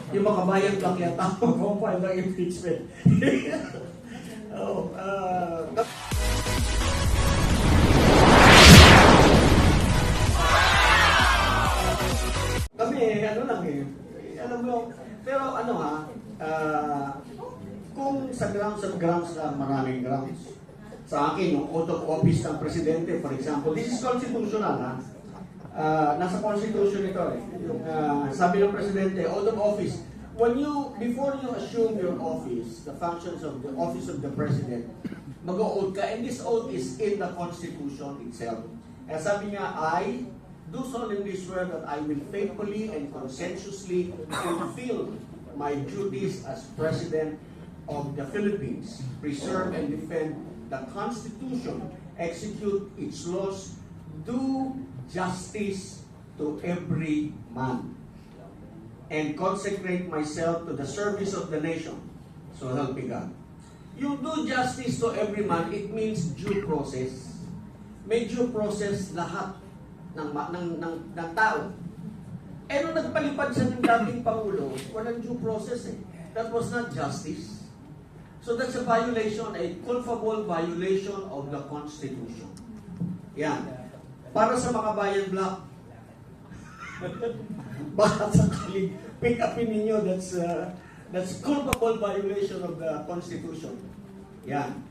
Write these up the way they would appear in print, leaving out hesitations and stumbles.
Yung makabayan lang yata kung file ng impeachment. Oh, kami, ano lang eh. Alam mo, pero ano ha, kung sa grounds lang, maraming grounds. Sa akin, yung oath of office ng presidente, for example, this is constitutional ha. Nasa constitution ito eh. Yung, sabi ng presidente, oath of office, before you assume your office, the functions of the office of the president, mag-oath ka, and this oath is in the constitution itself. Kaya sabi niya, I do solemnly swear that I will faithfully and conscientiously fulfill my duties as President of the Philippines, preserve and defend the Constitution, execute its laws, do justice to every man, and consecrate myself to the service of the nation. So help me God. Yung do justice to every man, it means due process. May due process lahat ng tao. Eh nung nagpalipad siya ng dating Pangulo, walang due process eh. That was not justice. So that's a violation, a culpable violation of the Constitution. Yan. Para sa Makabayan Block, baka sakaling pick upin ninyo, that's culpable violation of the Constitution. Yan.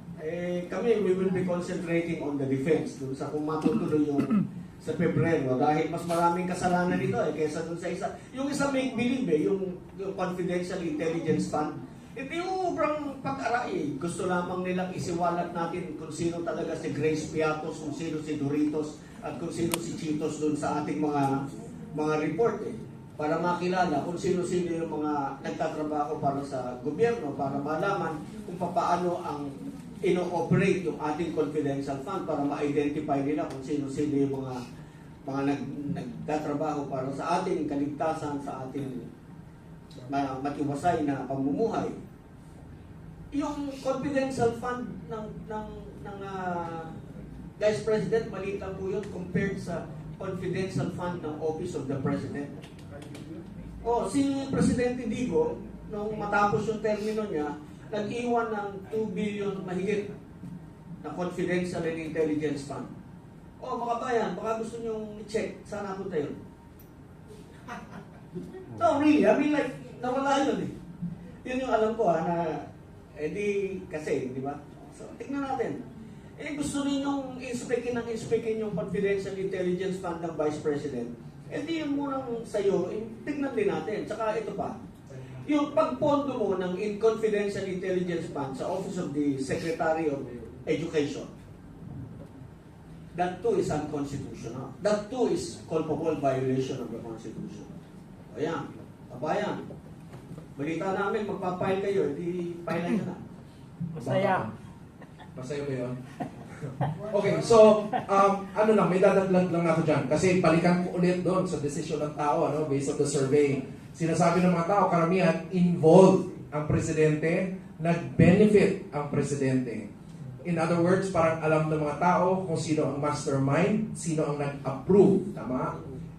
Kami, we will be concentrating on the defense dun sa kung matutuloy yung sa Pebrero dahil mas maraming kasalanan dito kaysa dun sa isa. Yung isa make-believe yung confidential intelligence fund. Ito yung ubrang pag-aray. Gusto lamang nilang isiwalat natin kung sino talaga si Grace Piatos, kung sino si Doritos, at kung sino si Chitos dun sa ating mga report para makilala kung sino-sino yung mga nagtatrabaho para sa gobyerno, para malaman kung paano ang ino-operate yung ating confidential fund para ma-identify nila kung sino-sino yung mga nagtatrabaho para sa ating kaligtasan, sa ating matiwasay na pamumuhay. Yung confidential fund ng Vice President, maliit lang po yun compared sa confidential fund ng Office of the President. Si Presidente Digo, nung matapos yung termino niya, nag-iwan ng 2 billion mahigit na confidential and intelligence fund. Mga bayan, baka gusto nyong i-check, saan napunta yun? No, really, I mean like, nawala yun eh. Yun yung alam ko na, kasi, di ba? So, tignan natin. Gusto ninyong inspekin yung confidential intelligence fund ng Vice President. Yun munang sa'yo, tignan din natin. Tsaka ito pa, yung pagpondo mo ng confidential intelligence fund sa Office of the Secretary of Education, that too is unconstitutional. That too is culpable violation of the Constitution. Ayan, kabayan. Balita namin, magpapile kayo, hindi pile na. Masaya. Masaya ba yun? Okay, so, may dadaglag lang ako dyan. Kasi balikan ko ulit doon sa desisyon ng tao, based on the survey. Sinasabi ng mga tao, karamihan, involved ang presidente, nag-benefit ang presidente. In other words, parang alam ng mga tao kung sino ang mastermind, sino ang nag-approve, tama?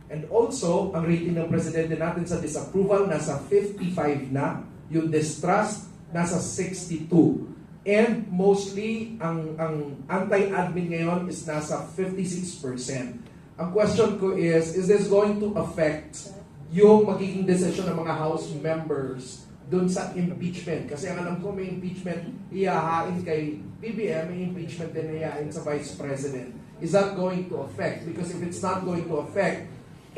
And also, ang rating ng presidente natin sa disapproval, nasa 55 na. Yung distrust, nasa 62. And mostly, ang anti-admin ngayon is nasa 56%. Ang question ko is this going to affect yung magiging decision ng mga House members dun sa impeachment? Kasi ang alam ko may impeachment iyahain kay BBM, may impeachment din iyahain sa Vice President. Is that going to affect? Because if it's not going to affect,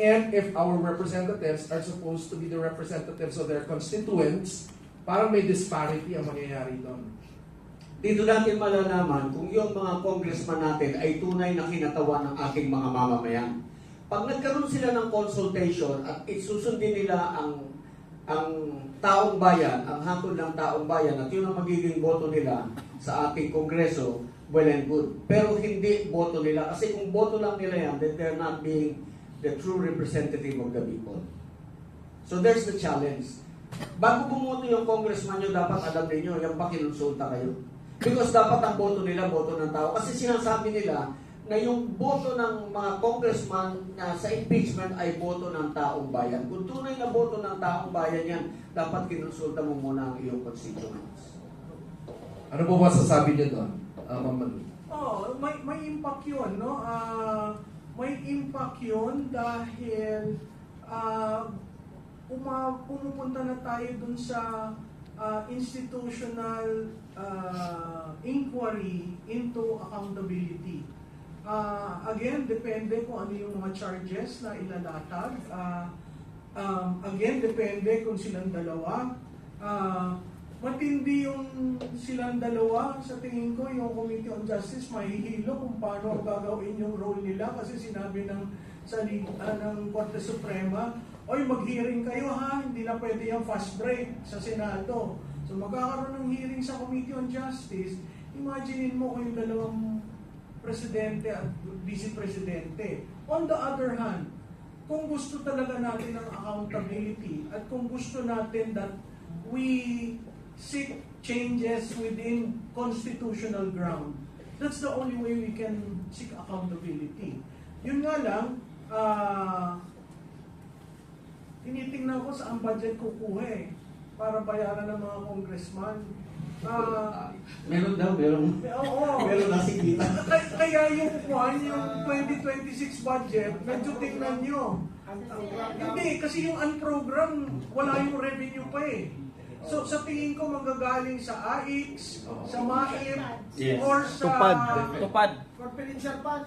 and if our representatives are supposed to be the representatives of their constituents, parang may disparity ang mangyayari doon. Dito natin malalaman kung yung mga congressman natin ay tunay na kinatawan ng ating mga mamamayan. Pag nagkaroon sila ng consultation at isusundin nila ang taong bayan, ang hakod ng taong bayan, at yun ang magiging boto nila sa ating kongreso, well and good. Pero hindi boto nila. Kasi kung boto lang nila yan, then they're not being the true representative of the people. So there's the challenge. Bago bumoto yung congressman nyo, dapat alam ninyo, yung pakinonsulta kayo. Because dapat ang boto nila, boto ng tao. Kasi sinasabi nila na yung boto ng mga congressman na sa impeachment ay boto ng taong bayan. Kung tunay na boto ng taong bayan yan, dapat kinonsulta mo muna ang iyong constituents. Ano po ba sasabi niyo doon, Ma'am Malu? Oh, may impact yun, no? May impact yun dahil pumupunta na tayo dun sa institutional inquiry into accountability. Again, depende kung ano yung mga charges na ilalatag. Again, depende kung silang dalawa. Matindi yung silang dalawa. Sa tingin ko, yung Committee on Justice mahihilo kung paano gagawin yung role nila kasi sinabi ng Korte Suprema, oy, mag-hearing kayo ha, hindi na pwede yung fast break sa Senado. So magkakaroon ng hearing sa Committee on Justice. Imaginein mo kung yung dalawang presidente at vice-presidente. On the other hand, kung gusto talaga natin ng accountability at kung gusto natin that we seek changes within constitutional ground, that's the only way we can seek accountability. Yun nga lang, tinitingnan ko saan budget kukuha para bayaran ng mga congressman. Meron daw, meron. Oo. Meron na si kita. Kaya yung 2026 budget, medyo tingnan nyo. Hindi, kasi yung unprogram, wala yung revenue pa eh. So sa tingin ko manggagaling sa AIX, sa MAIP, Yes. or sa Tupad. confidential fund.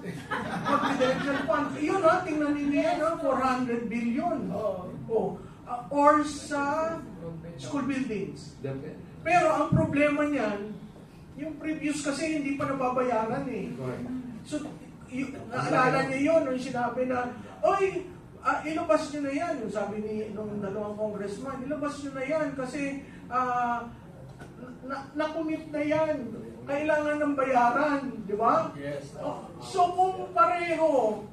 Confidential fund. Yun tingnan ninyo yan 400 billion. Or sa school buildings. Pero ang problema niyan, yung previous kasi hindi pa nababayaran eh. Correct. So, naalala niyo yun, nung sinabi na, oy, ilabas nyo na yan. Yung sabi nung dalawang congressman, ilabas nyo na yan kasi na-commit na yan. Kailangan ng bayaran, di ba? Yes. So kung pareho,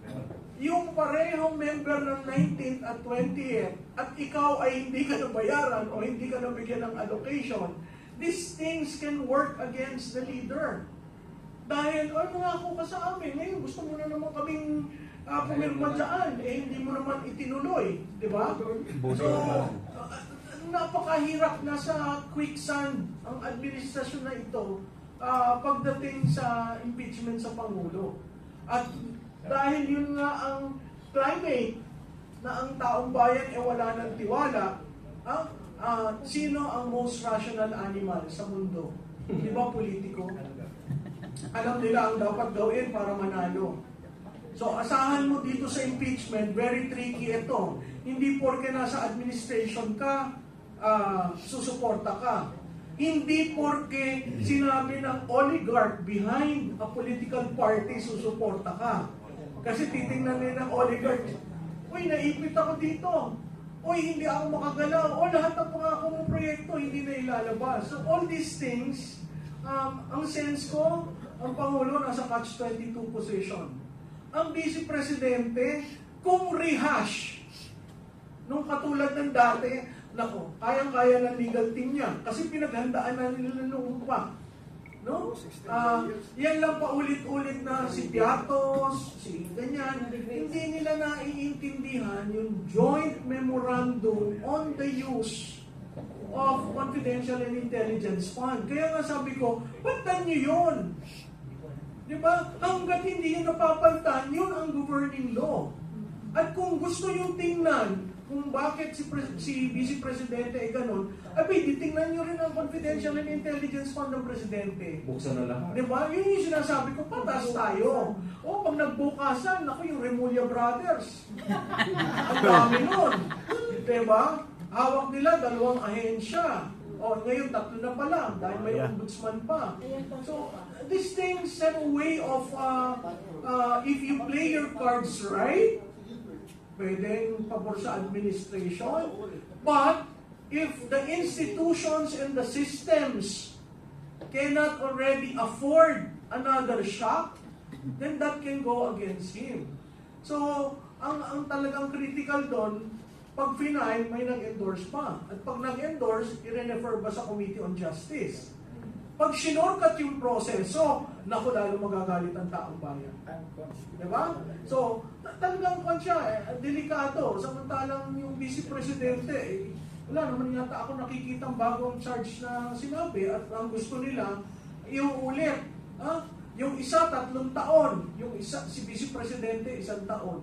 yung parehong member ng 19th at 20th, at ikaw ay hindi ka nabayaran o hindi ka nabigyan ng allocation, these things can work against the leader. Dahil, nangako ka sa amin, ngayon gusto mo na naman kaming pumirma dyan, hindi mo naman itinuloy, di ba? So, napakahirap na sa quicksand ang administrasyon na ito pagdating sa impeachment sa Pangulo. At dahil yun nga ang climate na ang taong bayan wala ng tiwala, sino ang most rational animal sa mundo? Di ba, politiko? Alam nila ang dapat gawin para manalo. So, asahan mo dito sa impeachment, very tricky ito. Hindi porke nasa administration ka, susuporta ka. Hindi porke sinabi ng oligarch behind a political party, susuporta ka. Kasi titingnan nila ng oligarch, uy, naipit ako dito. Uy, hindi ako makagalaw. O, lahat ng pangako mong proyekto, hindi na ilalabas. So, all these things, ang sense ko, ang Pangulo nasa catch-22 position. Ang Vice Presidente, kung rehash, nung katulad ng dati, nako, kayang-kaya ng legal team niya. Kasi pinaghandaan na nila noong pa. No? Yan lang paulit-ulit na si Piatos, si ganyan. Hindi nila naiintindihan yung joint memorandum on the use of confidential and intelligence fund. Kaya nga sabi ko, pagtan nyo yun. Diba? Hanggat hindi yun napapaltan, yun ang governing law. At kung gusto yung tingnan, kung bakit si Vice Presidente ay ganun, titingnan nyo rin ang confidential and intelligence fund ng Presidente. Buksan na lang. Diba? Yun yung sinasabi ko, patas tayo. O, pag nagbukasan, ako yung Remulla Brothers. Ang dami nun. Diba? Hawak nila 2 ahensya. O, ngayon 3 na pa lang dahil may ombudsman pa. So, these things have a way of, if you play your cards right, pwedeng pabor sa administration. But, if the institutions and the systems cannot already afford another shock, then that can go against him. So, ang talagang critical doon, pag final, may nag-endorse pa. At pag nag-endorse, i-refer ba sa Committee on Justice? Pag sinorkat yung proseso, naku, lalo magagalit ang taong bayan. Diba? So, talagang kwan siya, delikado. Samantalang yung vice presidente, wala naman yata ako nakikitang bagong charge na sinabi at ang gusto nila, iuulit. Yung isa, 3 taon. Yung isa, si vice presidente, 1 taon.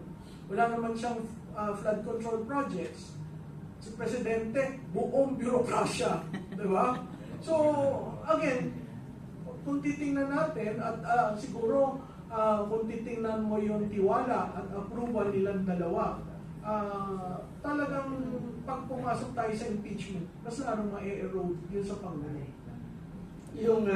Wala naman siyang flood control projects. Si presidente, buong bürokrasya. Diba? So, again, kung titingnan natin at siguro kung titingnan mo yung tiwala at approval nilang dalawa, talagang pag pumasok tayo sa impeachment, mas lalong ma-erode yun sa Pangulo. Yung